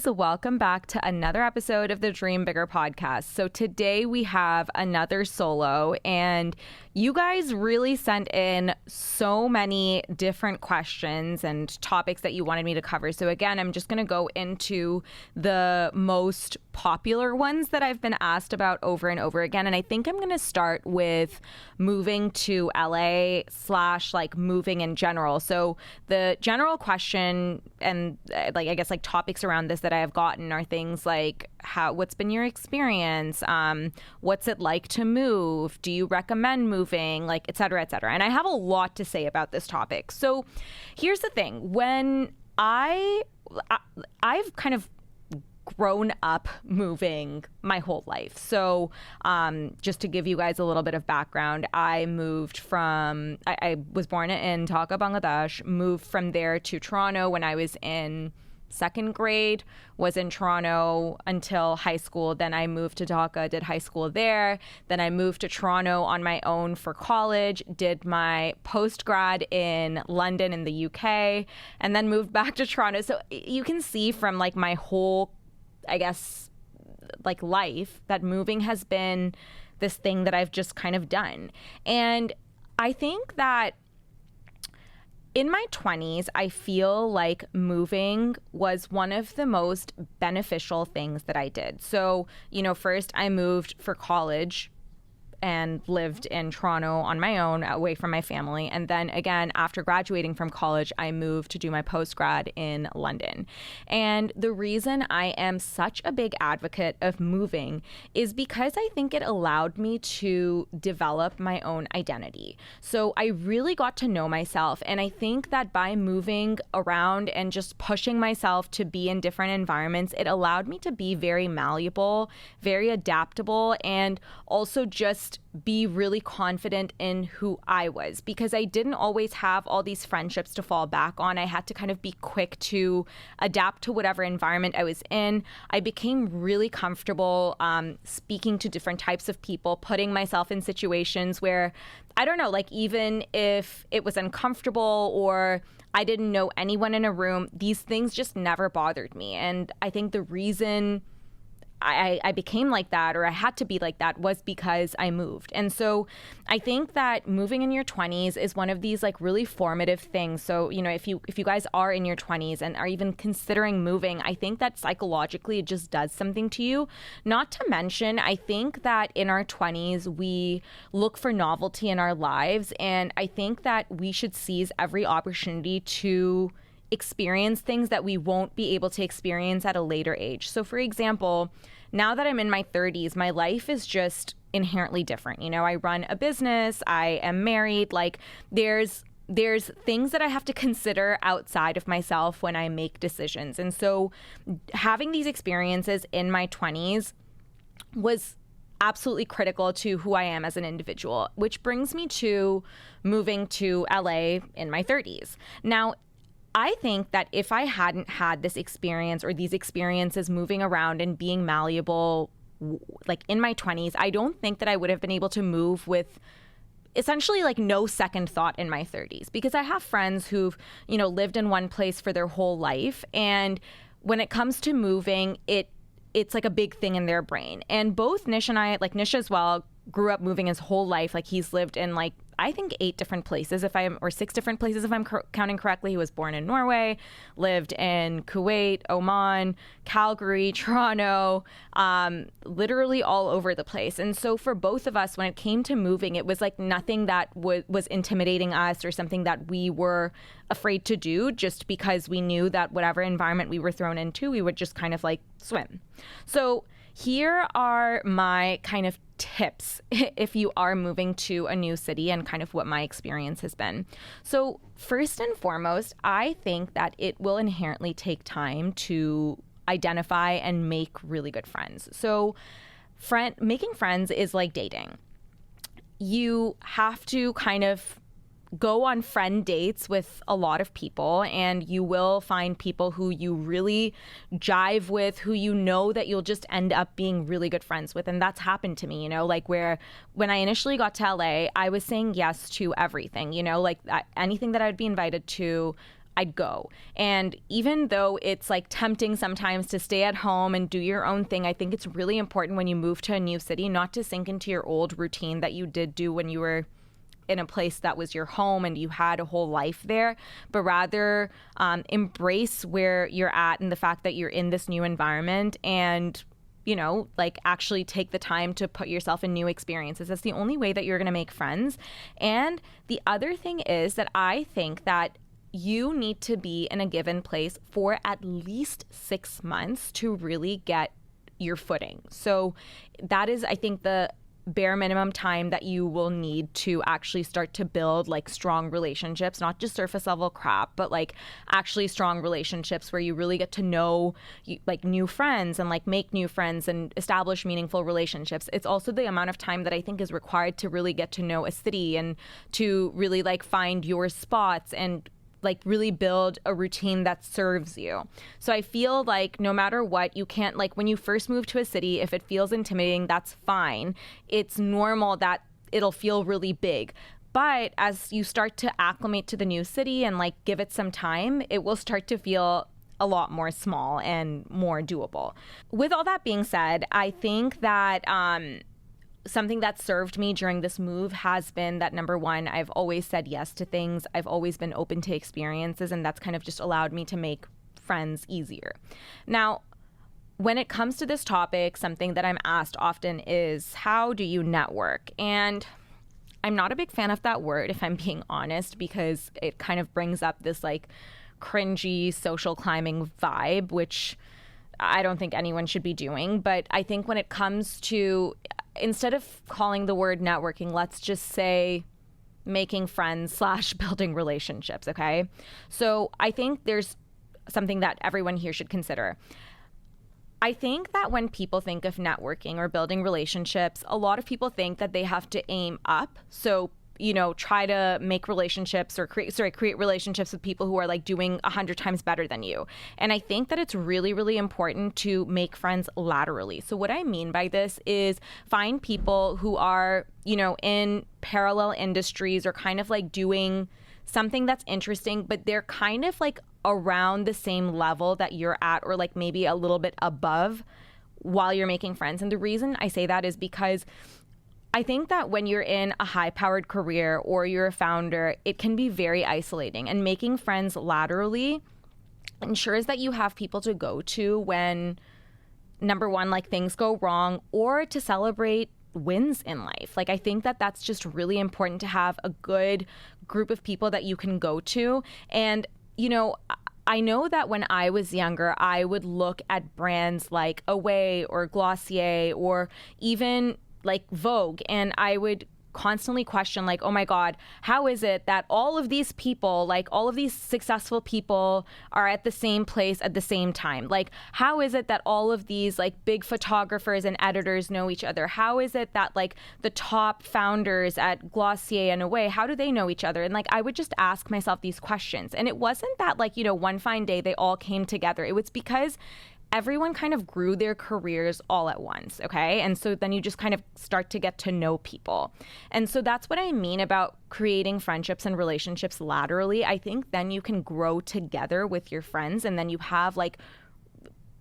So welcome back to another episode of the Dream Bigger podcast. So today we have another solo, and you guys really sent in so many different questions and topics that you wanted me to cover. So again, I'm just going to go into the most popular ones that I've been asked about over and over again. And I think I'm going to start with moving to LA / like moving in general. So the general question and I guess topics around this that I have gotten are things like what's been your experience? What's it like to move? Do you recommend moving? Like, et cetera, et cetera. And I have a lot to say about this topic. So here's the thing. When I've kind of grown up moving my whole life. So just to give you guys a little bit of background, I was born in Dhaka, Bangladesh, moved from there to Toronto when I was in second grade, was in Toronto until high school. Then I moved to Dhaka, did high school there. Then I moved to Toronto on my own for college, did my post-grad in London in the UK, and then moved back to Toronto. So you can see from my whole, I guess, life that moving has been this thing that I've just kind of done. And I think that in my 20s, I feel like moving was one of the most beneficial things that I did. So, first I moved for college and lived in Toronto on my own, away from my family. And then again, after graduating from college, I moved to do my post-grad in London. And the reason I am such a big advocate of moving is because I think it allowed me to develop my own identity. So I really got to know myself. And I think that by moving around and just pushing myself to be in different environments, it allowed me to be very malleable, very adaptable, and also just be really confident in who I was, because I didn't always have all these friendships to fall back on. I had to kind of be quick to adapt to whatever environment I was in. I became really comfortable speaking to different types of people, putting myself in situations where, I don't know, even if it was uncomfortable or I didn't know anyone in a room, these things just never bothered me. And I think the reason I became like that, or I had to be like that, was because I moved. And so I think that moving in your 20s is one of these really formative things. So, if you guys are in your 20s and are even considering moving, I think that psychologically it just does something to you. Not to mention, I think that in our 20s, we look for novelty in our lives. And I think that we should seize every opportunity to experience things that we won't be able to experience at a later age. So for example, now that I'm in my 30s, my life is just inherently different. I run a business, I am married, there's things that I have to consider outside of myself when I make decisions. And so having these experiences in my 20s was absolutely critical to who I am as an individual, which brings me to moving to LA in my 30s. Now, I think that if I hadn't had this experience or these experiences moving around and being malleable, in my 20s, I don't think that I would have been able to move with essentially no second thought in my 30s, because I have friends who've, lived in one place for their whole life. And when it comes to moving, it's a big thing in their brain. And both Nish and I, Nish as well, grew up moving his whole life. He's lived in I think 8 different places, or 6 different places if I'm counting correctly. He was born in Norway, lived in Kuwait, Oman, Calgary, Toronto, literally all over the place. And so for both of us, when it came to moving, it was nothing that was intimidating us or something that we were afraid to do, just because we knew that whatever environment we were thrown into, we would just kind of swim. So here are my kind of tips if you are moving to a new city and kind of what my experience has been. So first and foremost, I think that it will inherently take time to identify and make really good friends. So making friends is like dating. You have to kind of go on friend dates with a lot of people, and you will find people who you really jive with, who that you'll just end up being really good friends with. And that's happened to me, where when I initially got to LA, I was saying yes to everything, anything that I'd be invited to, I'd go. And even though it's like tempting sometimes to stay at home and do your own thing, I think it's really important when you move to a new city not to sink into your old routine that you did do when you were in a place that was your home and you had a whole life there, but rather embrace where you're at and the fact that you're in this new environment and, you know, like actually take the time to put yourself in new experiences. That's the only way that you're going to make friends. And the other thing is that I think that you need to be in a given place for at least 6 months to really get your footing. So that is, I think, the bare minimum time that you will need to actually start to build like strong relationships, not just surface level crap, but like actually strong relationships where you really get to know like new friends and like make new friends and establish meaningful relationships. It's also the amount of time that I think is required to really get to know a city and to really like find your spots and like really build a routine that serves you. So I feel like no matter what, you can't, like when you first move to a city, if it feels intimidating, that's fine. It's normal that it'll feel really big. But as you start to acclimate to the new city and like give it some time, it will start to feel a lot more small and more doable. With all that being said, I think that something that served me during this move has been that, number one, I've always said yes to things. I've always been open to experiences, and that's kind of just allowed me to make friends easier. Now, when it comes to this topic, something that I'm asked often is, how do you network? And I'm not a big fan of that word, if I'm being honest, because it kind of brings up this like cringy social climbing vibe, which I don't think anyone should be doing. But I think when it comes to, instead of calling the word networking, let's just say making friends / building relationships, okay? So I think there's something that everyone here should consider. I think that when people think of networking or building relationships, a lot of people think that they have to aim up. So, you know, try to make relationships or create relationships with people who are like doing 100 times better than you. And I think that it's really, really important to make friends laterally. So what I mean by this is find people who are, you know, in parallel industries or kind of like doing something that's interesting, but they're kind of like around the same level that you're at, or like maybe a little bit above while you're making friends. And the reason I say that is because I think that when you're in a high-powered career or you're a founder, it can be very isolating. And making friends laterally ensures that you have people to go to when, number one, like things go wrong, or to celebrate wins in life. Like I think that that's just really important to have a good group of people that you can go to. And, you know, I know that when I was younger, I would look at brands like Away or Glossier or even like Vogue, and I would constantly question like, oh my God, how is it that all of these people, like all of these successful people are at the same place at the same time? Like, how is it that all of these like big photographers and editors know each other? How is it that like the top founders at Glossier and Away, how do they know each other? And like, I would just ask myself these questions. And it wasn't that like, you know, one fine day they all came together. It was because everyone kind of grew their careers all at once, okay? And so then you just kind of start to get to know people. And so that's what I mean about creating friendships and relationships laterally. I think then you can grow together with your friends, and then you have like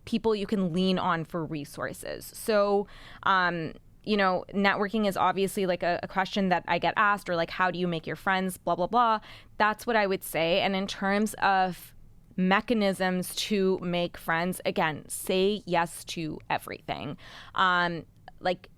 people you can lean on for resources. So, you know, networking is obviously like a question that I get asked, or like, how do you make your friends, blah, blah, blah. That's what I would say. And in terms of mechanisms to make friends, again, say yes to everything. Like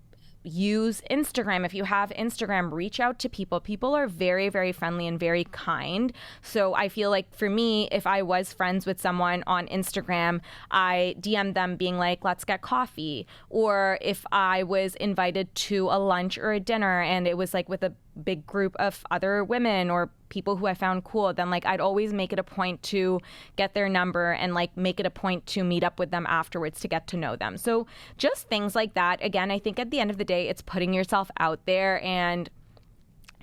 use Instagram. If you have Instagram, reach out to people. People are very, very friendly and very kind. So I feel like for me, if I was friends with someone on Instagram, I DM'd them being like, let's get coffee. Or if I was invited to a lunch or a dinner and it was like with a big group of other women or people who I found cool, then like I'd always make it a point to get their number and like make it a point to meet up with them afterwards to get to know them. So just things like that. Again, I think at the end of the day, it's putting yourself out there, and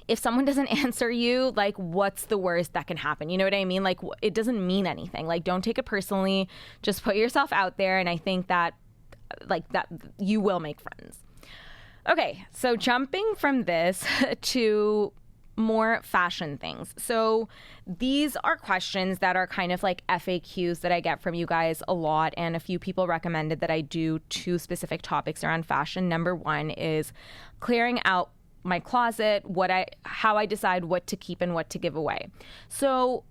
if someone doesn't answer you, like what's the worst that can happen? You know what I mean? Like it doesn't mean anything. Like don't take it personally. Just put yourself out there, and I think that like that you will make friends. Okay, so jumping from this to more fashion things. So these are questions that are kind of like FAQs that I get from you guys a lot. And a few people recommended that I do 2 specific topics around fashion. Number 1 is clearing out my closet, how I decide what to keep and what to give away. So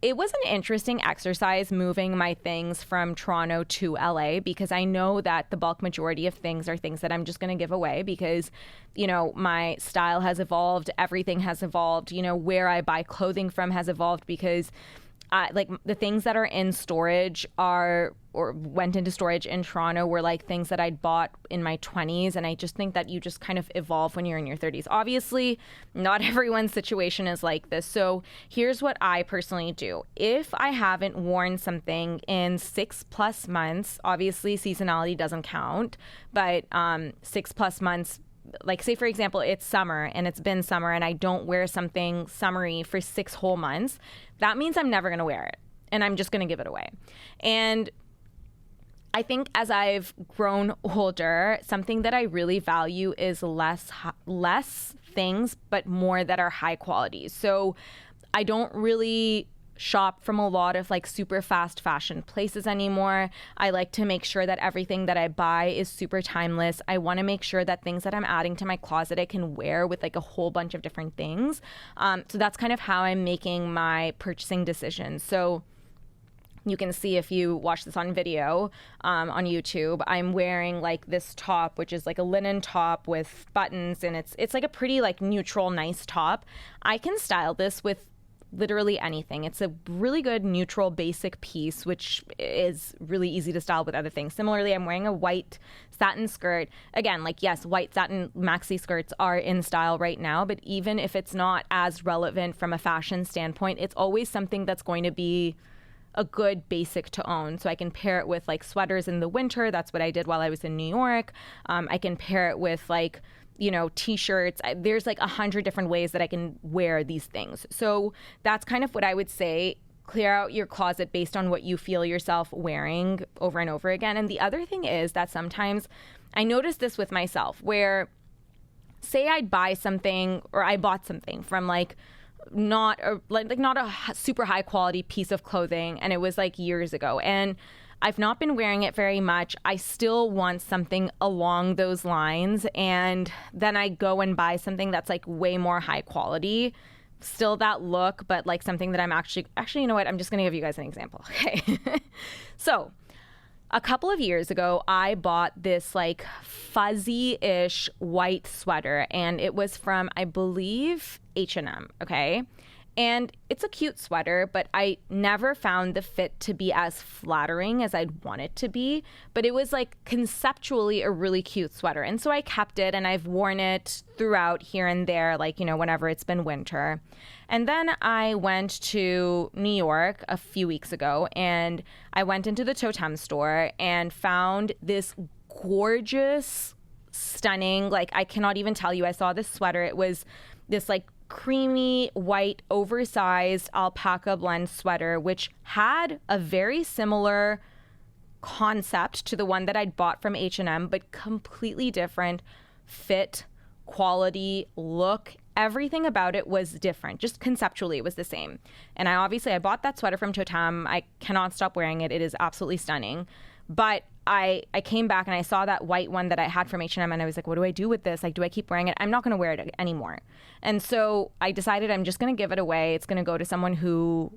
it was an interesting exercise moving my things from Toronto to LA, because I know that the bulk majority of things are things that I'm just going to give away because, my style has evolved. Everything has evolved. Where I buy clothing from has evolved, because like the things that are in storage went into storage in Toronto were like things that I'd bought in my 20s. And I just think that you just kind of evolve when you're in your 30s. Obviously, not everyone's situation is like this. So here's what I personally do. If I haven't worn something in 6+ months, obviously seasonality doesn't count, but 6+ months, like say for example, it's summer and it's been summer and I don't wear something summery for 6 whole months, that means I'm never going to wear it and I'm just going to give it away. And I think as I've grown older, something that I really value is less things, but more that are high quality. So I don't really shop from a lot of like super fast fashion places anymore. I like to make sure that everything that I buy is super timeless. I want to make sure that things that I'm adding to my closet I can wear with like a whole bunch of different things. So that's kind of how I'm making my purchasing decisions. So you can see if you watch this on video on YouTube, I'm wearing like this top, which is like a linen top with buttons, and it's like a pretty like neutral, nice top. I can style this with literally anything. It's a really good neutral basic piece, which is really easy to style with other things. Similarly, I'm wearing a white satin skirt. Again, like yes, white satin maxi skirts are in style right now, but even if it's not as relevant from a fashion standpoint, it's always something that's going to be a good basic to own. So I can pair it with like sweaters in the winter. That's what I did while I was in New York. I can pair it with like, t-shirts. There's like 100 different ways that I can wear these things. So that's kind of what I would say. Clear out your closet based on what you feel yourself wearing over and over again. And the other thing is that sometimes I notice this with myself, where say I'd buy something or I bought something from like not a super high quality piece of clothing, and it was like years ago, and I've not been wearing it very much. I still want something along those lines, and then I go and buy something that's like way more high quality, still that look, but like something that I'm actually, you know what, I'm just gonna give you guys an example. Okay. So a couple of years ago, I bought this like fuzzy-ish white sweater, and it was from, I believe, H&M, okay? And it's a cute sweater, but I never found the fit to be as flattering as I'd want it to be. But it was like conceptually a really cute sweater. And so I kept it, and I've worn it throughout here and there, like, whenever it's been winter. And then I went to New York a few weeks ago, and I went into the Totem store and found this gorgeous, stunning, like I cannot even tell you, I saw this sweater. It was this like creamy white oversized alpaca blend sweater, which had a very similar concept to the one that I'd bought from H&M, but completely different fit, quality, look. Everything about it was different. Just conceptually, it was the same. And I bought that sweater from Totem. I cannot stop wearing it. It is absolutely stunning. But I came back and I saw that white one that I had from H&M, and I was like, what do I do with this? Like, do I keep wearing it? I'm not going to wear it anymore. And so I decided I'm just going to give it away. It's going to go to someone who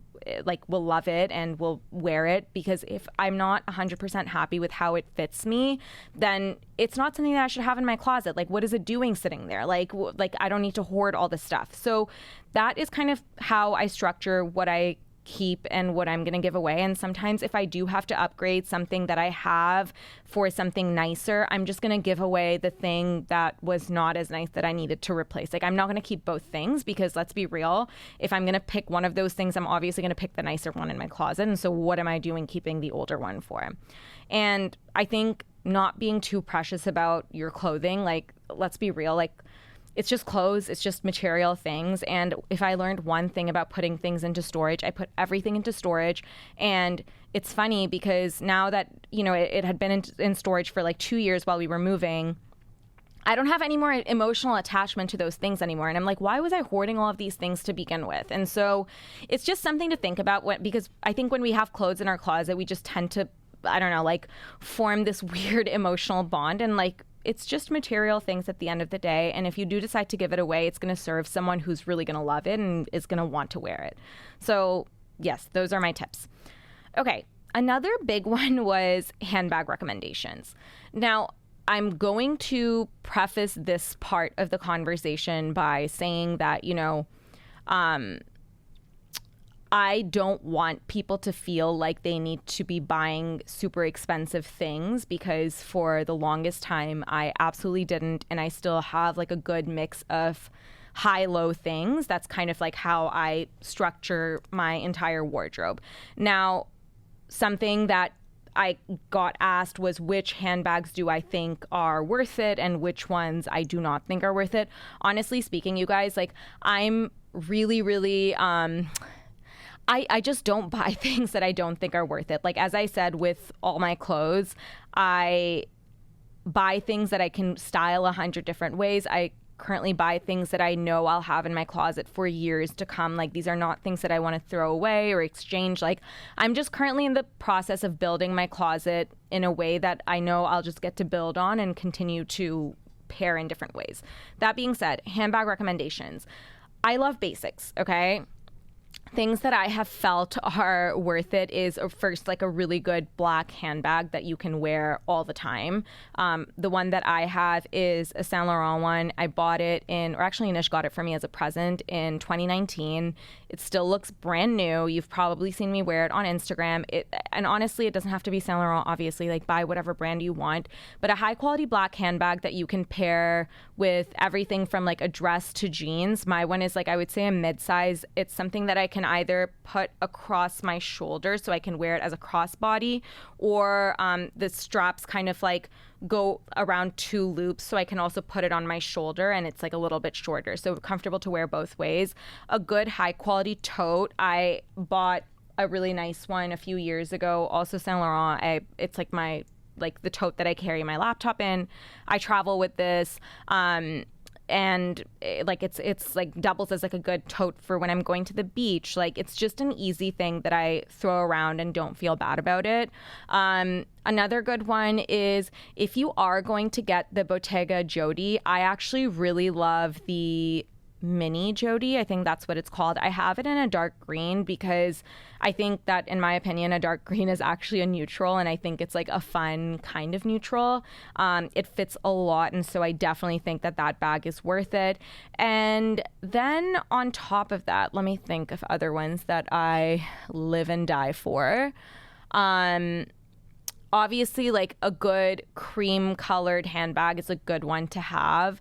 like will love it and will wear it, because if I'm not 100% happy with how it fits me, then it's not something that I should have in my closet. Like, what is it doing sitting there? Like I don't need to hoard all this stuff. So that is kind of how I structure what I keep and what I'm going to give away. And sometimes if I do have to upgrade something that I have for something nicer, I'm just going to give away the thing that was not as nice that I needed to replace. Like, I'm not going to keep both things, because let's be real, if I'm going to pick one of those things, I'm obviously going to pick the nicer one in my closet. And so what am I doing keeping the older one for? And I think not being too precious about your clothing, like, let's be real, like, it's just clothes, it's just material things. And if I learned one thing about putting things into storage, I put everything into storage. And it's funny because now that, it had been in storage for like 2 years while we were moving, I don't have any more emotional attachment to those things anymore. And I'm like, why was I hoarding all of these things to begin with? And so it's just something to think about because I think when we have clothes in our closet, we just tend to, I don't know, like form this weird emotional bond. And like, it's just material things at the end of the day. And if you do decide to give it away, it's going to serve someone who's really going to love it and is going to want to wear it. So yes, those are my tips. Okay. Another big one was handbag recommendations. Now, I'm going to preface this part of the conversation by saying that, I don't want people to feel like they need to be buying super expensive things, because for the longest time, I absolutely didn't. And I still have like a good mix of high-low things. That's kind of like how I structure my entire wardrobe. Now, something that I got asked was, which handbags do I think are worth it and which ones I do not think are worth it. Honestly speaking, you guys, like, I'm really, really, I just don't buy things that I don't think are worth it. Like, as I said, with all my clothes, I buy things that I can style 100 different ways. I currently buy things that I know I'll have in my closet for years to come. Like, these are not things that I want to throw away or exchange. Like, I'm just currently in the process of building my closet in a way that I know I'll just get to build on and continue to pair in different ways. That being said, handbag recommendations. I love basics, okay? Things that I have felt are worth it is, first, like a really good black handbag that you can wear all the time. The one that I have is a Saint Laurent one. I bought it or actually Anish got it for me as a present in 2019. It still looks brand new. You've probably seen me wear it on Instagram. And honestly, it doesn't have to be Saint Laurent, obviously. Like, buy whatever brand you want. But a high quality black handbag that you can pair with everything from like a dress to jeans. My one is like, I would say a mid-size. It's something that I can either put across my shoulder so I can wear it as a crossbody, or the straps kind of like go around 2 loops so I can also put it on my shoulder and it's like a little bit shorter. So comfortable to wear both ways. A good high quality tote. I bought a really nice one a few years ago, also Saint Laurent. It's like the tote that I carry my laptop in. I travel with this. And it's like doubles as like a good tote for when I'm going to the beach. Like, it's just an easy thing that I throw around and don't feel bad about it. Another good one is, if you are going to get the Bottega Jodi, I actually really love the mini Jodi. I think that's what it's called. I have it in a dark green because I think that, in my opinion, a dark green is actually a neutral, and I think it's like a fun kind of neutral. It fits a lot, and so I definitely think that bag is worth it. And then on top of that, let me think of other ones that I live and die for. Obviously, like a good cream colored handbag is a good one to have.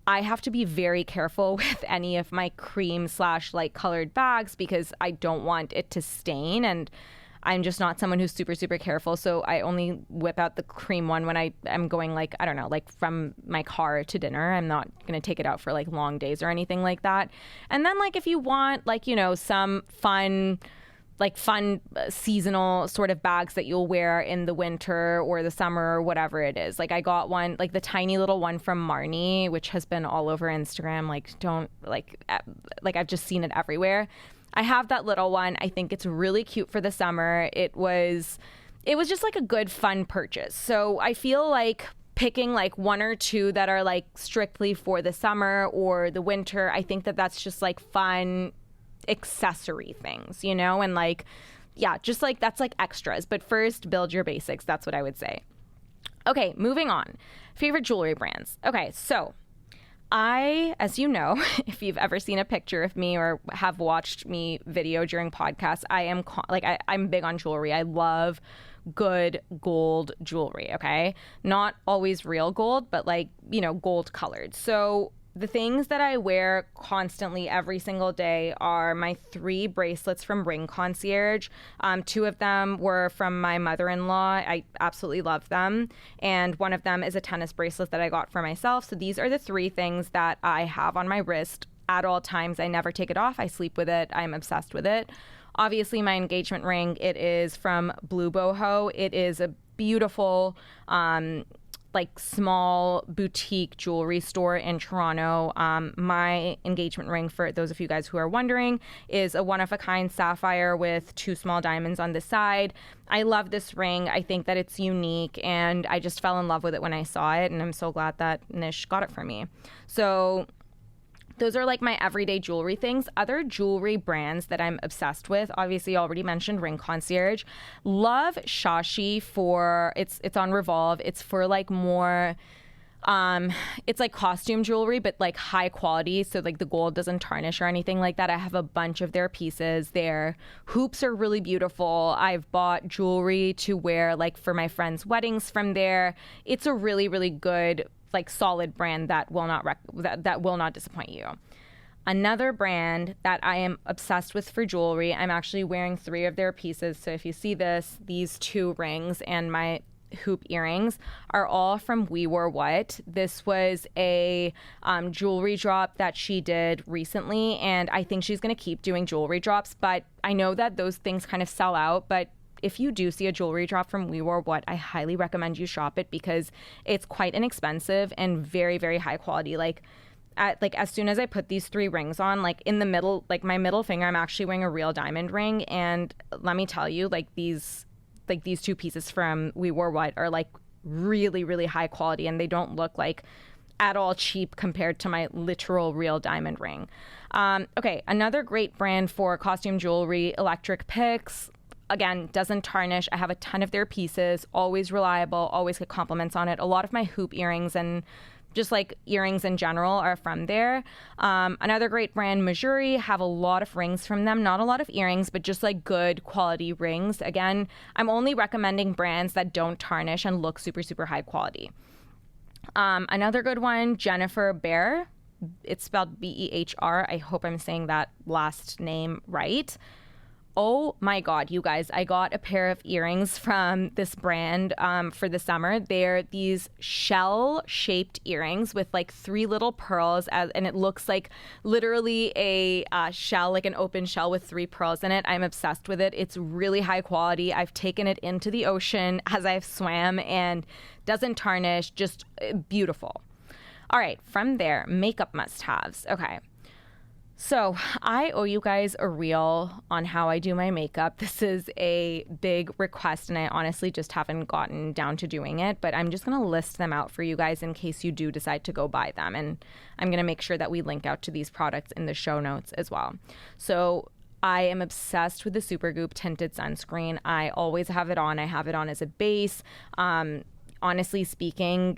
I have to be very careful with any of my cream / light colored bags because I don't want it to stain, and I'm just not someone who's super, super careful. So I only whip out the cream one when I'm going, like, I don't know, like from my car to dinner. I'm not going to take it out for like long days or anything like that. And then, like, if you want, like, some fun seasonal sort of bags that you'll wear in the winter or the summer or whatever it is. Like, I got one, like the tiny little one from Marni, which has been all over Instagram. I've just seen it everywhere. I have that little one. I think it's really cute for the summer. It was just like a good fun purchase. So I feel like picking like one or two that are like strictly for the summer or the winter, I think that that's just like fun accessory things, and like, yeah, just like that's like extras. But first, build your basics. That's what I would say. Okay, moving on. Favorite jewelry brands. Okay, so as you know, if you've ever seen a picture of me or have watched me video during podcasts, I'm big on jewelry. I love good gold jewelry, okay? Not always real gold, but like, gold colored. So the things that I wear constantly every single day are my 3 bracelets from Ring Concierge. 2 of them were from my mother-in-law. I absolutely love them. And one of them is a tennis bracelet that I got for myself. So these are the 3 things that I have on my wrist at all times. I never take it off. I sleep with it. I'm obsessed with it. Obviously, my engagement ring, it is from Blue Boho. It is a beautiful like small boutique jewelry store in Toronto. My engagement ring, for those of you guys who are wondering, is a one-of-a-kind sapphire with 2 small diamonds on the side. I love this ring. I think that it's unique, and I just fell in love with it when I saw it, and I'm so glad that Nish got it for me. So those are like my everyday jewelry things. Other jewelry brands that I'm obsessed with, obviously already mentioned Ring Concierge. Love Shashi for, it's on Revolve. It's for like more, it's like costume jewelry, but like high quality. So like the gold doesn't tarnish or anything like that. I have a bunch of their pieces. Their hoops are really beautiful. I've bought jewelry to wear like for my friends' weddings from there. It's a really, really good, like solid brand that will not that will not disappoint you. Another brand that I am obsessed with for jewelry, I'm actually wearing 3 of their pieces. So if you see this, these 2 rings and my hoop earrings are all from We Wore What. This was a jewelry drop that she did recently, and I think she's going to keep doing jewelry drops, but I know that those things kind of sell out. But if you do see a jewelry drop from We Wore What, I highly recommend you shop it because it's quite inexpensive and very, very high quality. Like as soon as I put these 3 rings on, like in the middle, like my middle finger, I'm actually wearing a real diamond ring. And let me tell you, like these 2 pieces from We Wore What are like really, really high quality, and they don't look like at all cheap compared to my literal real diamond ring. Okay, another great brand for costume jewelry, Electric Picks. Again, doesn't tarnish. I have a ton of their pieces, always reliable, always get compliments on it. A lot of my hoop earrings and just like earrings in general are from there. Another great brand, Missouri, have a lot of rings from them. Not a lot of earrings, but just like good quality rings. Again, I'm only recommending brands that don't tarnish and look super, super high quality. Another good one, Jennifer Behr. It's spelled Behr. I hope I'm saying that last name right. Oh my God, you guys, I got a pair of earrings from this brand for the summer. They're these shell-shaped earrings with like 3 little pearls, and it looks like literally a shell, like an open shell with 3 pearls in it. I'm obsessed with it. It's really high quality. I've taken it into the ocean as I've swam and doesn't tarnish, just beautiful. All right, from there, makeup must-haves. Okay. So I owe you guys a reel on how I do my makeup. This is a big request, and I honestly just haven't gotten down to doing it, but I'm just going to list them out for you guys in case you do decide to go buy them. And I'm going to make sure that we link out to these products in the show notes as well. So I am obsessed with the Supergoop tinted sunscreen. I always have it on. I have it on as a base. Honestly speaking,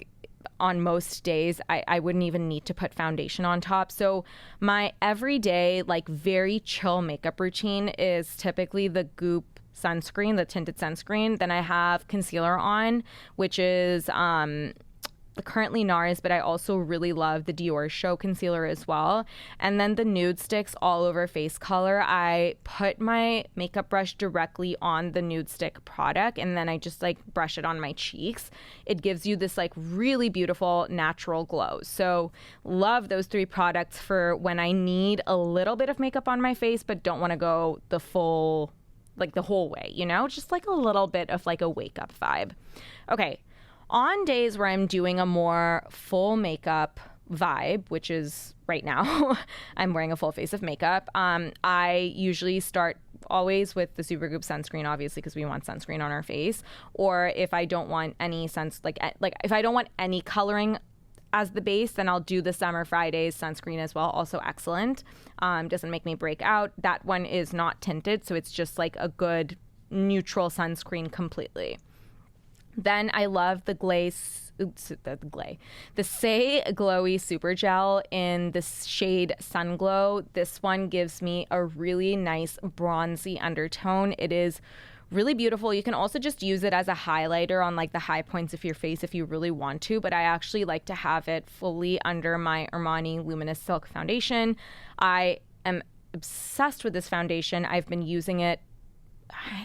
on most days, I wouldn't even need to put foundation on top. So my everyday, like very chill makeup routine is typically the Goop sunscreen, the tinted sunscreen. Then I have concealer on, which is currently NARS, but I also really love the Dior Show concealer as well. And then the nude sticks all over face color. I put my makeup brush directly on the nude stick product, and then I just like brush it on my cheeks. It gives you this like really beautiful natural glow. So love those 3 products for when I need a little bit of makeup on my face, but don't want to go the full, like the whole way, you know, just like a little bit of like a wake up vibe. Okay. On days where I'm doing a more full makeup vibe, which is right now, I'm wearing a full face of makeup. I usually start always with the Supergoop sunscreen, obviously, because we want sunscreen on our face. Or if I don't want any like if I don't want any coloring as the base, then I'll do the Summer Fridays sunscreen as well. Also excellent. Doesn't make me break out. That one is not tinted, so it's just like a good neutral sunscreen completely. Then I love the Say Glowy Super Gel in the shade Sun Glow. This one gives me a really nice bronzy undertone. It is really beautiful. You can also just use it as a highlighter on like the high points of your face if you really want to, but I actually like to have it fully under my Armani Luminous Silk foundation. I am obsessed with this foundation. I've been using it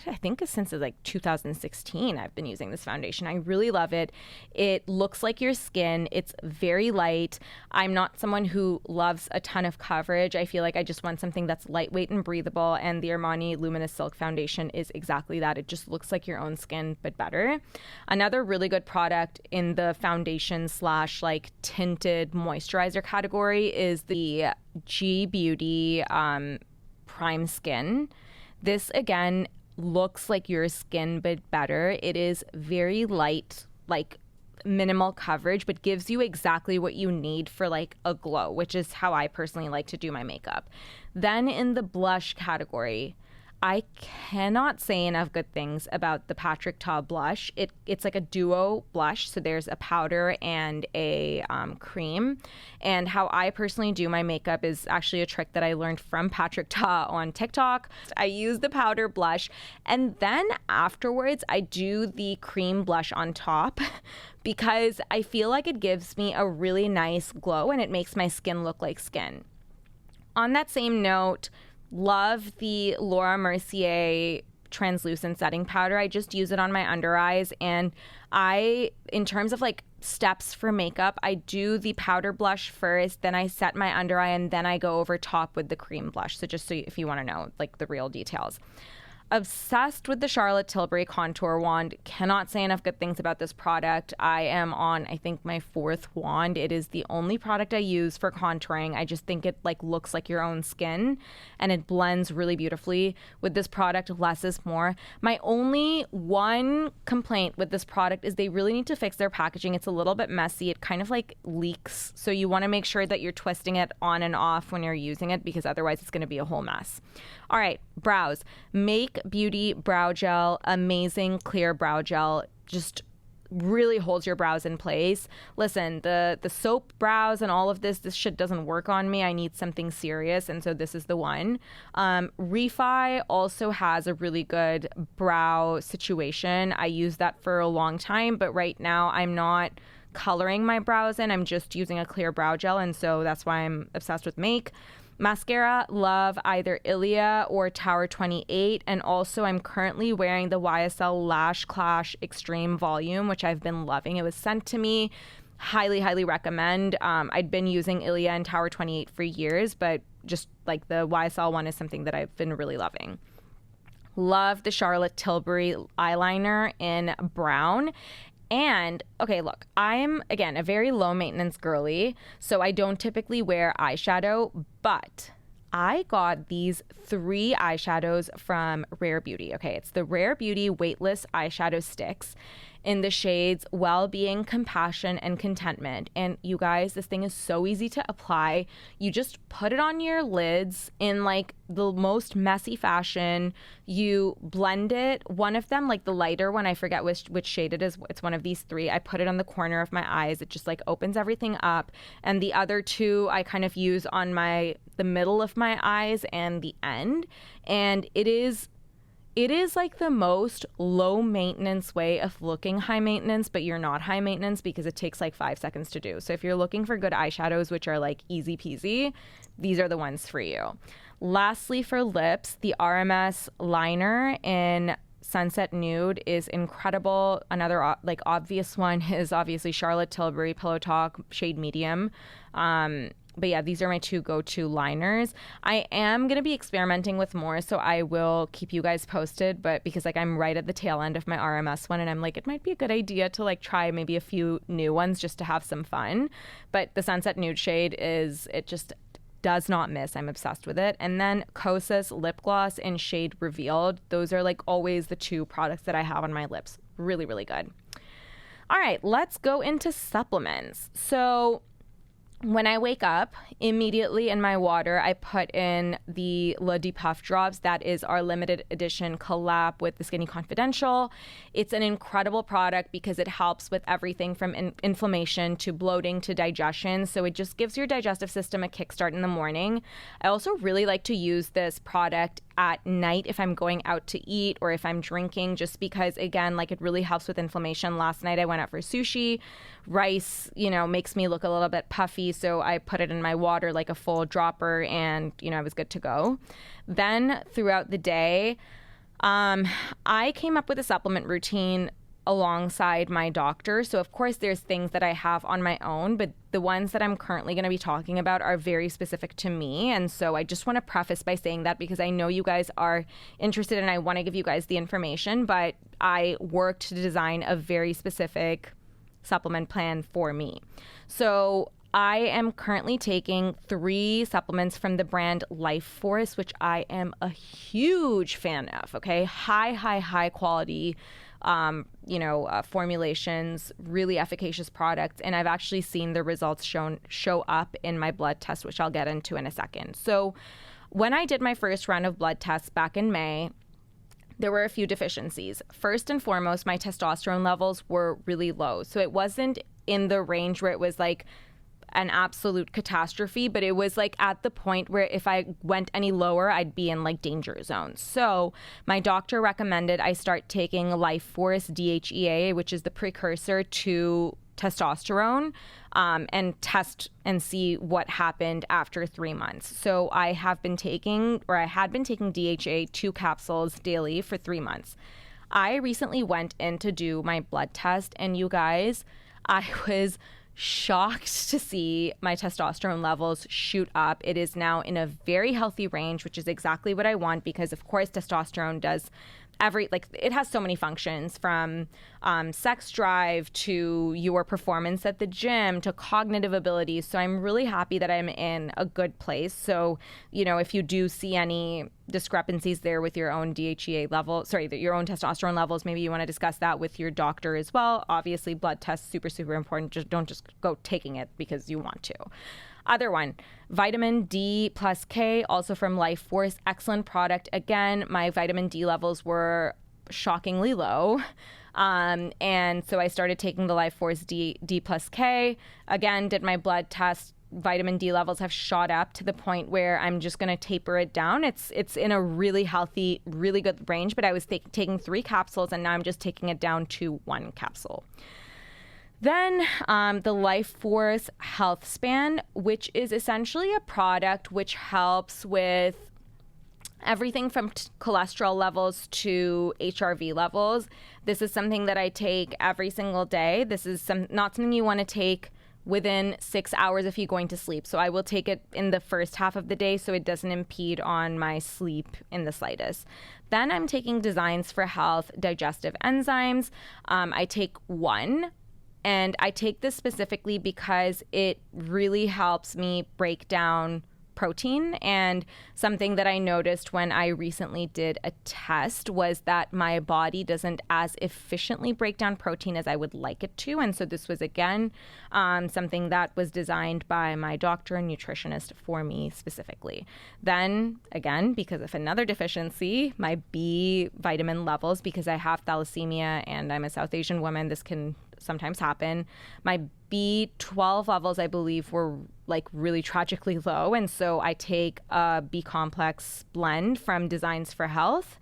I think since like 2016, I've been using this foundation. I really love it. It looks like your skin. It's very light. I'm not someone who loves a ton of coverage. I feel like I just want something that's lightweight and breathable. And the Armani Luminous Silk Foundation is exactly that. It just looks like your own skin, but better. Another really good product in the foundation / like tinted moisturizer category is the G Beauty Prime Skin. This, again, looks like your skin, but better. It is very light, like minimal coverage, but gives you exactly what you need for like a glow, which is how I personally like to do my makeup. Then in the blush category, I cannot say enough good things about the Patrick Ta blush. It's like a duo blush, so there's a powder and a cream. And how I personally do my makeup is actually a trick that I learned from Patrick Ta on TikTok. I use the powder blush, and then afterwards I do the cream blush on top because I feel like it gives me a really nice glow and it makes my skin look like skin. On that same note, love the Laura Mercier translucent setting powder. I just use it on my under eyes, and in terms of like steps for makeup, I do the powder blush first, then I set my under eye, and then I go over top with the cream blush. So just so if you want to know like the real details. Obsessed with the Charlotte Tilbury contour wand. Cannot say enough good things about this product. I am on, I think, my 4th wand. It is the only product I use for contouring. I just think it like looks like your own skin, and it blends really beautifully. With this product, less is more. My only one complaint with this product is they really need to fix their packaging. It's a little bit messy. It kind of like leaks, so you want to make sure that you're twisting it on and off when you're using it, because otherwise it's going to be a whole mess. All right, brows. Make Beauty Brow Gel, amazing clear brow gel, just really holds your brows in place. Listen, the soap brows and all of this shit doesn't work on me. I need something serious, and so this is the one. Refi also has a really good brow situation. I used that for a long time, but right now I'm not coloring my brows in. I'm just using a clear brow gel, and so that's why I'm obsessed with Make. Mascara, love either Ilia or Tower 28, and also I'm currently wearing the YSL Lash Clash Extreme Volume, which I've been loving. It was sent to me. Highly, highly recommend. I'd been using Ilia and Tower 28 for years, but just like the YSL one is something that I've been really loving. Love the Charlotte Tilbury eyeliner in brown. And, okay, look, I'm, again, a very low-maintenance girly, so I don't typically wear eyeshadow, but I got these 3 eyeshadows from Rare Beauty. Okay, it's the Rare Beauty Weightless Eyeshadow Sticks in the shades Well-Being, Compassion, and Contentment. And you guys, this thing is so easy to apply. You just put it on your lids in like the most messy fashion. You blend it. One of them, like the lighter one, I forget which shade it is. It's one of these 3. I put it on the corner of my eyes. It just like opens everything up. And the other 2 I kind of use on the middle of my eyes and the end. And it is like the most low maintenance way of looking high maintenance, but you're not high maintenance because it takes like 5 seconds to do. So if you're looking for good eyeshadows, which are like easy peasy, these are the ones for you. Lastly, for lips, the RMS liner in Sunset Nude is incredible. Another like obvious one is obviously Charlotte Tilbury Pillow Talk shade Medium. But yeah, these are my 2 go-to liners. I am going to be experimenting with more, so I will keep you guys posted. But because like I'm right at the tail end of my RMS one, and I'm like, it might be a good idea to like try maybe a few new ones just to have some fun. But the Sunset Nude shade it just does not miss. I'm obsessed with it. And then Kosas lip gloss in shade Revealed. Those are like always the 2 products that I have on my lips. Really, really good. All right, let's go into supplements. So when I wake up, immediately in my water, I put in the Le de Puff drops. That is our limited edition collab with the Skinny Confidential. It's an incredible product because it helps with everything from inflammation to bloating to digestion. So it just gives your digestive system a kickstart in the morning. I also really like to use this product at night if I'm going out to eat or if I'm drinking, just because, again, like it really helps with inflammation. Last night I went out for sushi. Rice, makes me look a little bit puffy, so I put it in my water like a full dropper, and, I was good to go. Then throughout the day, I came up with a supplement routine alongside my doctor. So of course there's things that I have on my own, but the ones that I'm currently going to be talking about are very specific to me. And so I just want to preface by saying that because I know you guys are interested and I want to give you guys the information, but I worked to design a very specific supplement plan for me. So I am currently taking 3 supplements from the brand Life Force, which I am a huge fan of. Okay. High quality, formulations, really efficacious products. And I've actually seen the results show up in my blood test, which I'll get into in a second. So when I did my first round of blood tests back in May, there were a few deficiencies. First and foremost, my testosterone levels were really low. So it wasn't in the range where it was like an absolute catastrophe, but it was like at the point where if I went any lower, I'd be in like danger zone. So my doctor recommended I start taking Life Force DHEA, which is the precursor to testosterone, and test and see what happened after 3 months. So I had been taking DHEA 2 capsules daily for 3 months. I recently went in to do my blood test, and you guys, I was shocked to see my testosterone levels shoot up. It is now in a very healthy range, which is exactly what I want because, of course, testosterone does it has so many functions from sex drive to your performance at the gym to cognitive abilities. So I'm really happy that I'm in a good place. So, if you do see any discrepancies there with your own your own testosterone levels, maybe you want to discuss that with your doctor as well. Obviously, blood tests, super, super important. Don't just go taking it because you want to. Other one, vitamin D plus K, also from Life Force. Excellent product. Again, my vitamin D levels were shockingly low. And so I started taking the Life Force D plus K. Again, did my blood test. Vitamin D levels have shot up to the point where I'm just going to taper it down. It's in a really healthy, really good range, but I was taking 3 capsules and now I'm just taking it down to 1 capsule. Then the Life Force Health Span, which is essentially a product which helps with everything from cholesterol levels to HRV levels. This is something that I take every single day. This is not something you want to take within 6 hours if you're going to sleep. So I will take it in the first half of the day so it doesn't impede on my sleep in the slightest. Then I'm taking Designs for Health digestive enzymes. I take 1. And I take this specifically because it really helps me break down protein. And something that I noticed when I recently did a test was that my body doesn't as efficiently break down protein as I would like it to. And so this was, again, something that was designed by my doctor and nutritionist for me specifically. Then, again, because of another deficiency, my B vitamin levels, because I have thalassemia and I'm a South Asian woman, this can sometimes happen. My B12 levels, I believe, were like really tragically low. And so I take a B complex blend from Designs for Health.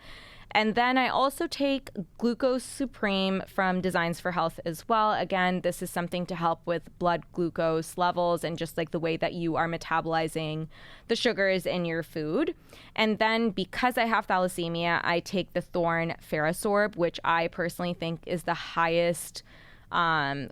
And then I also take Glucose Supreme from Designs for Health as well. Again, this is something to help with blood glucose levels and just like the way that you are metabolizing the sugars in your food. And then because I have thalassemia, I take the Thorne Ferrosorb, which I personally think is the highest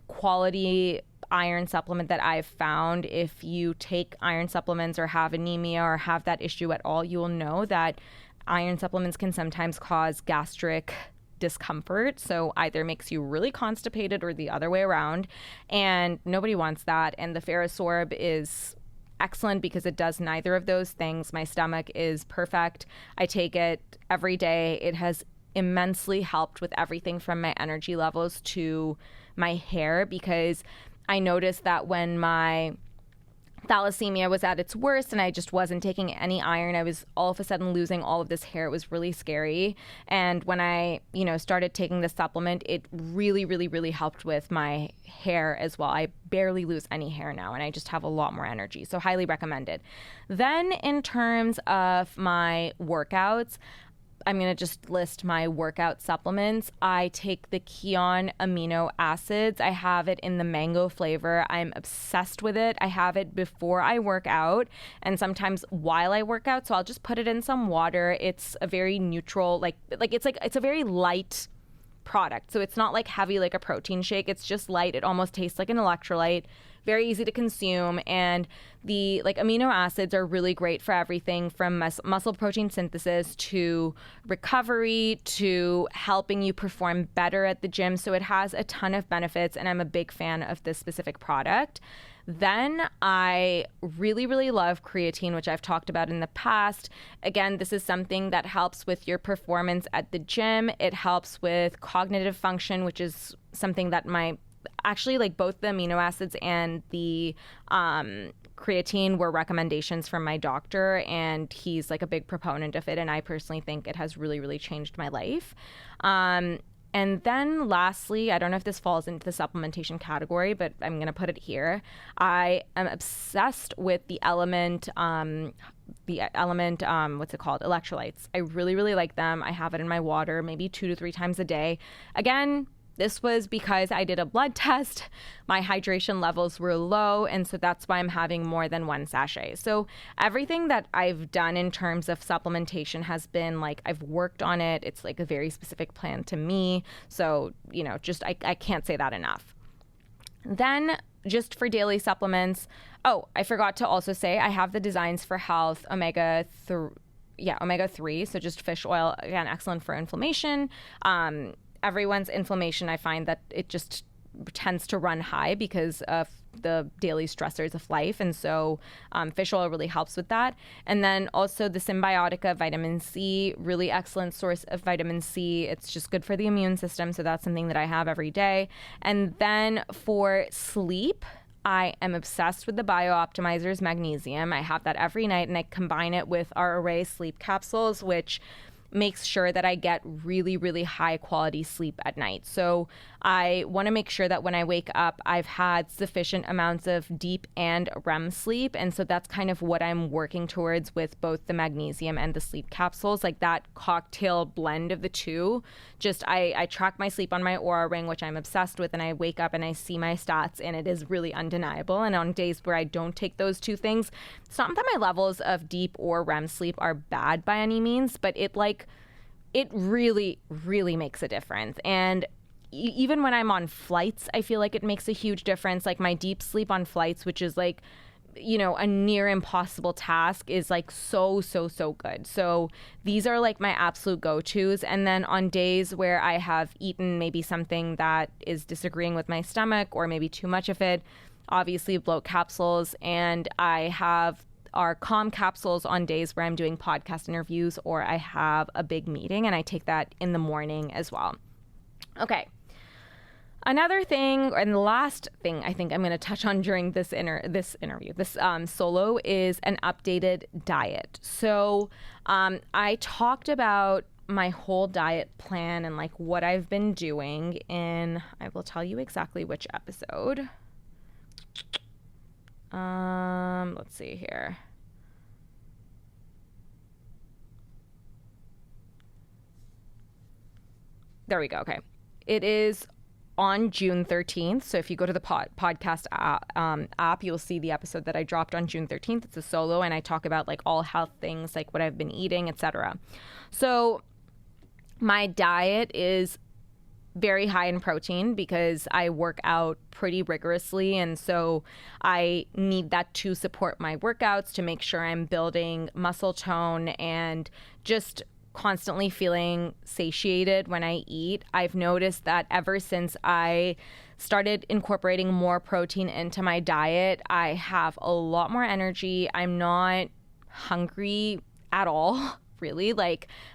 quality iron supplement that I've found. If you take iron supplements or have anemia or have that issue at all, you will know that iron supplements can sometimes cause gastric discomfort. So either makes you really constipated or the other way around. And nobody wants that. And the Ferrosorb is excellent because it does neither of those things. My stomach is perfect. I take it every day. It has immensely helped with everything from my energy levels to my hair, because I noticed that when my thalassemia was at its worst and I just wasn't taking any iron, I was all of a sudden losing all of this hair. It was really scary. And when I, started taking this supplement, it really, really, really helped with my hair as well. I barely lose any hair now and I just have a lot more energy. So highly recommended. Then in terms of my workouts, I'm going to just list my workout supplements. I take the Kion amino acids. I have it in the mango flavor. I'm obsessed with it. I have it before I work out and sometimes while I work out. So I'll just put it in some water. It's a very neutral, it's a very light product. So it's not like heavy like a protein shake. It's just light. It almost tastes like an electrolyte. Very easy to consume, and the amino acids are really great for everything from muscle protein synthesis to recovery to helping you perform better at the gym. So it has a ton of benefits, and I'm a big fan of this specific product. Then I really, really love creatine, which I've talked about in the past. Again, this is something that helps with your performance at the gym. It helps with cognitive function, which is something that both the amino acids and the creatine were recommendations from my doctor, and he's like a big proponent of it, and I personally think it has really, really changed my life. And then lastly, I don't know if this falls into the supplementation category, but I'm going to put it here. I am obsessed with the element, electrolytes. I really, really like them. I have it in my water maybe 2 to 3 times a day. Again, this was because I did a blood test. My hydration levels were low, and so that's why I'm having more than 1 sachet. So everything that I've done in terms of supplementation has been I've worked on it. It's a very specific plan to me. So, I can't say that enough. Then just for daily supplements, I forgot to also say I have the Designs for Health omega-3. So just fish oil, again, excellent for inflammation. Everyone's inflammation, I find that it just tends to run high because of the daily stressors of life. And so fish oil really helps with that. And then also the Symbiotica vitamin C, really excellent source of vitamin C. It's just good for the immune system. So that's something that I have every day. And then for sleep, I am obsessed with the BioOptimizer's magnesium. I have that every night, and I combine it with our Array sleep capsules, which makes sure that I get really, really high quality sleep at night. So I want to make sure that when I wake up, I've had sufficient amounts of deep and REM sleep. And so that's kind of what I'm working towards with both the magnesium and the sleep capsules, that cocktail blend of the two. I track my sleep on my Oura Ring, which I'm obsessed with, and I wake up and I see my stats, and it is really undeniable. And on days where I don't take those two things, it's not that my levels of deep or REM sleep are bad by any means, but it really, really makes a difference. And even when I'm on flights, I feel like it makes a huge difference. My deep sleep on flights, which is a near impossible task, is so good. So these are my absolute go-tos. And then on days where I have eaten maybe something that is disagreeing with my stomach or maybe too much of it, obviously bloat capsules. And I have our calm capsules on days where I'm doing podcast interviews or I have a big meeting, and I take that in the morning as well. Okay. Another thing, and the last thing I think I'm going to touch on during this solo, is an updated diet. So I talked about my whole diet plan and what I've been doing in, I will tell you exactly which episode. Let's see here. There we go. Okay. It is on June 13th. So if you go to the podcast app, you'll see the episode that I dropped on June 13th. It's a solo, and I talk about all health things, what I've been eating, etc. So my diet is very high in protein because I work out pretty rigorously, and so I need that to support my workouts, to make sure I'm building muscle tone and just constantly feeling satiated when I eat. I've noticed that ever since I started incorporating more protein into my diet, I have a lot more energy. I'm not hungry at all, really.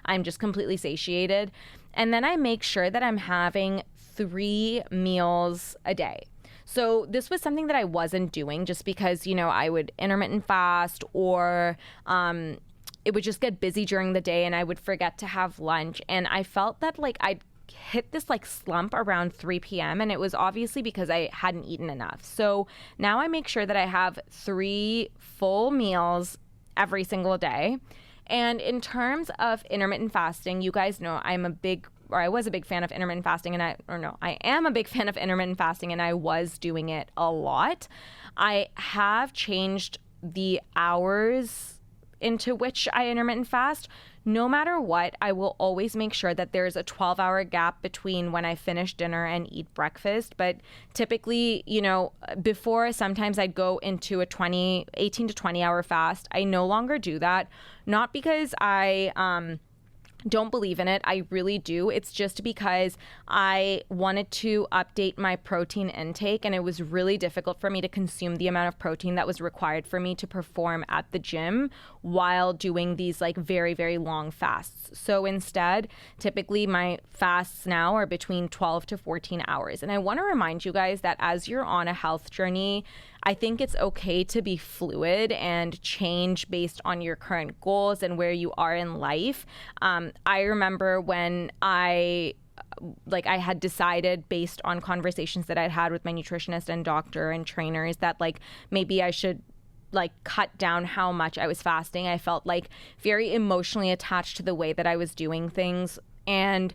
I'm just completely satiated. And then I make sure that I'm having 3 meals a day. So this was something that I wasn't doing just because, I would intermittent fast, or it would just get busy during the day and I would forget to have lunch. And I felt that I'd hit this slump around 3 p.m. and it was obviously because I hadn't eaten enough. So now I make sure that I have 3 full meals every single day. And in terms of intermittent fasting, you guys know I was a big fan of intermittent fasting, I am a big fan of intermittent fasting, and I was doing it a lot. I have changed the hours into which I intermittent fast. No matter what, I will always make sure that there's a 12-hour gap between when I finish dinner and eat breakfast. But typically, before, sometimes I'd go into a 18 to 20 hour fast. I no longer do that, not because I don't believe in it. I really do. It's just because I wanted to update my protein intake, and it was really difficult for me to consume the amount of protein that was required for me to perform at the gym while doing these like very, very long fasts. So instead, typically my fasts now are between 12 to 14 hours. And I want to remind you guys that as you're on a health journey, I think it's okay to be fluid and change based on your current goals and where you are in life. I remember when I had decided based on conversations that I'd had with my nutritionist and doctor and trainers that like maybe I should cut down how much I was fasting. I felt like very emotionally attached to the way that I was doing things. And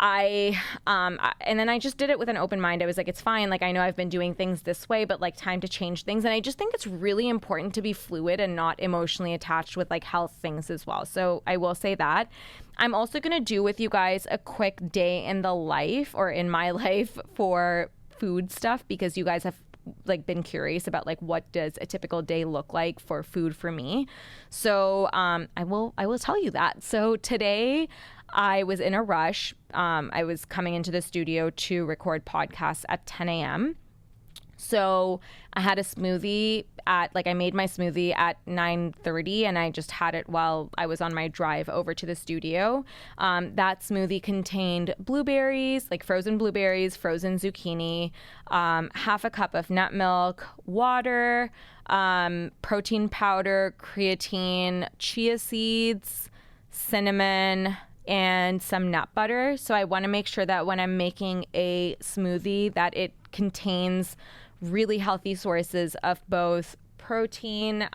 and then I just did it with an open mind. I was like, it's fine. Like, I know I've been doing things this way, but like time to change things. And I just think it's really important to be fluid and not emotionally attached with like health things as well. So I will say that. I'm also going to do with you guys a quick day in the life or in my life for food stuff, because you guys have like been curious about like what does a typical day look like for food for me. So I will tell you that. So today I was in a rush. I was coming into the studio to record podcasts at 10 a.m. So I had a smoothie I made my smoothie at 9:30, and I just had it while I was on my drive over to the studio. That smoothie contained blueberries, like frozen blueberries, frozen zucchini, half a cup of nut milk, water, protein powder, creatine, chia seeds, cinnamon, and some nut butter. So I want to make sure that when I'm making a smoothie that it contains really healthy sources of both protein,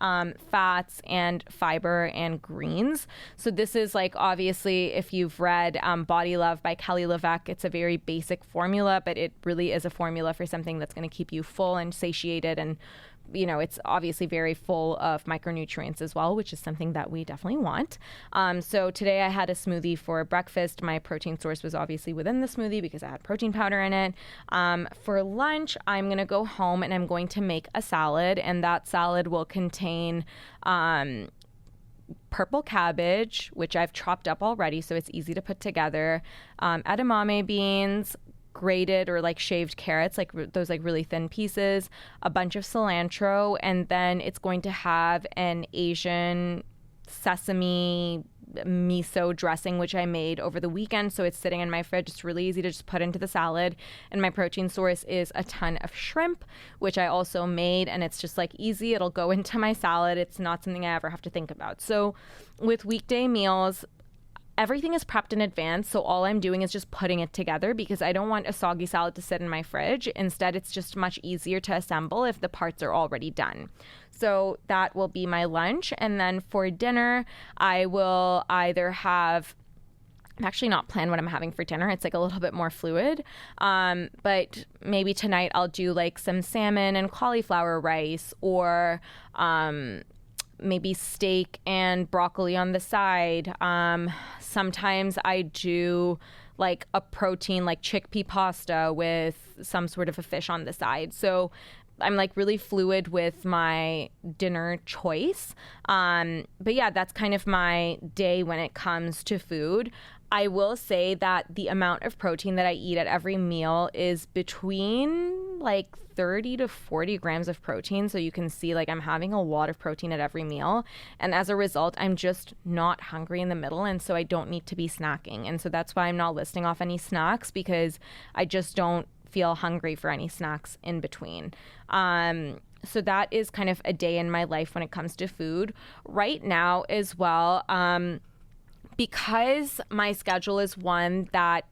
fats, and fiber and greens. So this is like, obviously, if you've read Body Love by Kelly LeVeque, it's a very basic formula, but it really is a formula for something that's going to keep you full and satiated, and it's obviously very full of micronutrients as well, which is something that we definitely want. So today I had a smoothie for breakfast. My protein source was obviously within the smoothie because I had protein powder in it. For lunch, I'm going to go home and I'm going to make a salad, and that salad will contain purple cabbage, which I've chopped up already, so it's easy to put together, edamame beans, grated or like shaved carrots, like those like really thin pieces, a bunch of cilantro, and then it's going to have an Asian sesame miso dressing, which I made over the weekend. So it's sitting in my fridge. It's really easy to just put into the salad. And my protein source is a ton of shrimp, which I also made, and it's just like easy. It'll go into my salad. It's not something I ever have to think about. So with weekday meals, everything is prepped in advance, so all I'm doing is just putting it together because I don't want a soggy salad to sit in my fridge. Instead, it's just much easier to assemble if the parts are already done. So that will be my lunch. And then for dinner, I will either have... I'm actually not planned what I'm having for dinner. It's like a little bit more fluid. But maybe tonight I'll do like some salmon and cauliflower rice, or maybe steak and broccoli on the side. Sometimes I do like a protein, like chickpea pasta with some sort of a fish on the side. So I'm like really fluid with my dinner choice. But yeah, that's kind of my day when it comes to food. I will say that the amount of protein that I eat at every meal is between like 30 to 40 grams of protein. So you can see like I'm having a lot of protein at every meal. And as a result, I'm just not hungry in the middle. And so I don't need to be snacking. And so that's why I'm not listing off any snacks, because I just don't feel hungry for any snacks in between. So that is kind of a day in my life when it comes to food. Right now as well, because my schedule is one that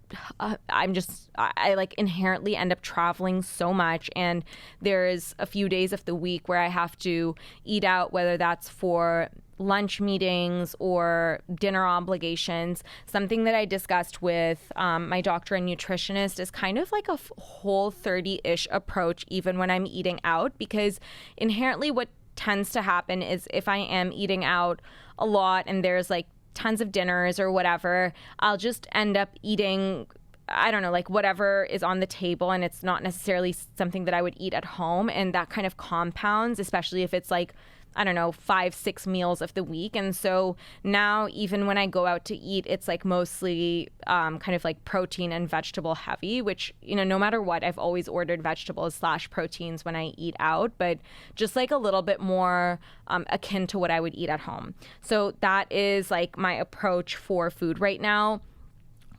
I like inherently end up traveling so much, and there's a few days of the week where I have to eat out, whether that's for lunch meetings or dinner obligations, something that I discussed with my doctor and nutritionist is kind of like a whole 30-ish approach, even when I'm eating out, because inherently what tends to happen is if I am eating out a lot and there's like tons of dinners or whatever, I'll just end up eating, I don't know, like whatever is on the table, and it's not necessarily something that I would eat at home. And that kind of compounds, especially if it's like, I don't know, 5-6 meals of the week. And so now even when I go out to eat, it's like mostly kind of like protein and vegetable heavy, which, no matter what, I've always ordered vegetables / proteins when I eat out, but just like a little bit more akin to what I would eat at home. So that is like my approach for food right now.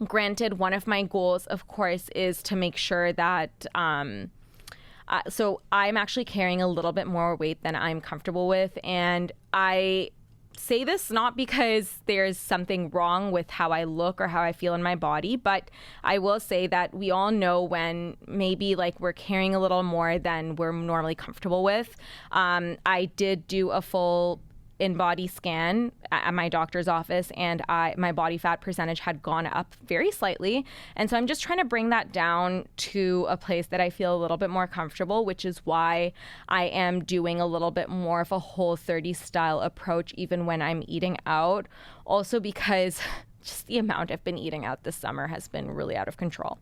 Granted, one of my goals, of course, is to make sure that so I'm actually carrying a little bit more weight than I'm comfortable with. And I say this not because there's something wrong with how I look or how I feel in my body, but I will say that we all know when maybe like we're carrying a little more than we're normally comfortable with. I did do a full in-body scan at my doctor's office, and my body fat percentage had gone up very slightly. And so I'm just trying to bring that down to a place that I feel a little bit more comfortable, which is why I am doing a little bit more of a Whole30 style approach even when I'm eating out. Also because just the amount I've been eating out this summer has been really out of control.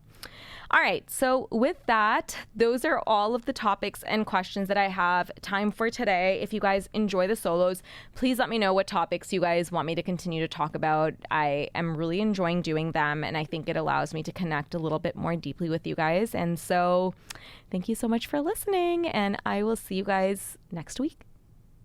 All right, so with that, those are all of the topics and questions that I have time for today. If you guys enjoy the solos, please let me know what topics you guys want me to continue to talk about. I am really enjoying doing them, and I think it allows me to connect a little bit more deeply with you guys. And so thank you so much for listening, and I will see you guys next week.